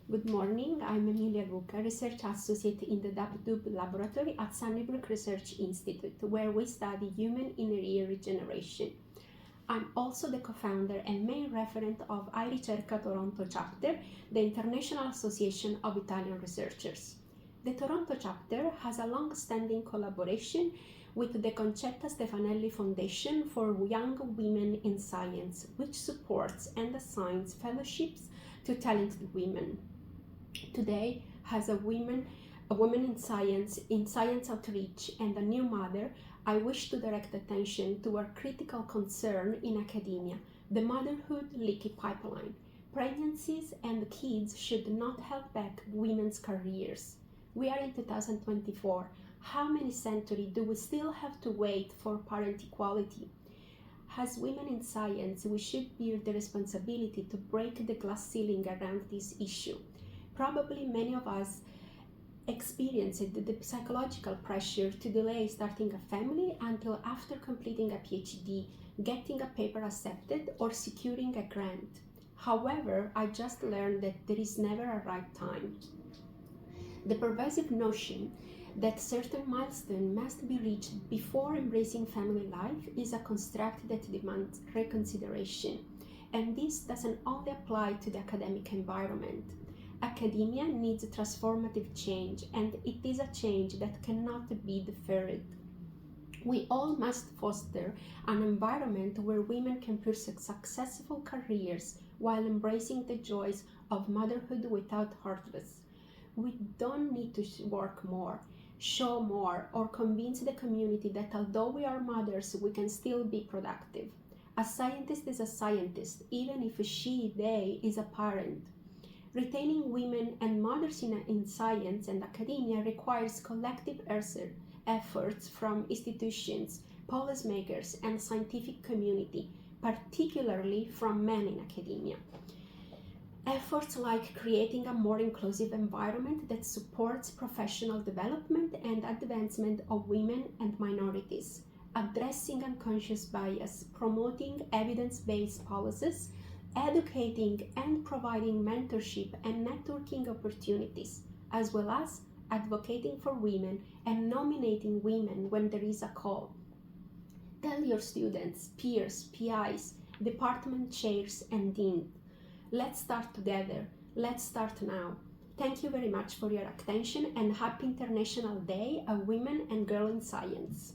Good morning, I'm Emilia Luca, Research Associate in the DAPDUB laboratory at Sunnybrook Research Institute, where we study human inner ear regeneration. I'm also the co-founder and main referent of iRicerca Toronto chapter, the International Association of Italian Researchers. The Toronto chapter has a long-standing collaboration with the Concetta Stefanelli Foundation for Young Women in Science, which supports and assigns fellowships to talented women. Today, as a woman in science outreach, and a new mother, I wish to direct attention to our critical concern in academia, the motherhood leaky pipeline. Pregnancies and kids should not hold back women's careers. We are in 2024. How many centuries do we still have to wait for parent equality? As women in science, we should bear the responsibility to break the glass ceiling around this issue. Probably many of us experienced the psychological pressure to delay starting a family until after completing a PhD, getting a paper accepted, or securing a grant. However, I just learned that there is never a right time. The pervasive notion that certain milestones must be reached before embracing family life is a construct that demands reconsideration. And this doesn't only apply to the academic environment. Academia needs transformative change, and it is a change that cannot be deferred. We all must foster an environment where women can pursue successful careers while embracing the joys of motherhood without hurdles. We don't need to work more, show more, or convince the community that although we are mothers, we can still be productive. A scientist is a scientist, even if she, they, is a parent. Retaining women and mothers in science and academia requires collective efforts from institutions, policymakers, and scientific community, particularly from men in academia. Efforts like creating a more inclusive environment that supports professional development and advancement of women and minorities, addressing unconscious bias, promoting evidence-based policies, educating and providing mentorship and networking opportunities, as well as advocating for women and nominating women when there is a call. Tell your students, peers, PIs, department chairs, and deans. Let's start together. Let's start now. Thank you very much for your attention, and happy International Day of Women and Girl in Science.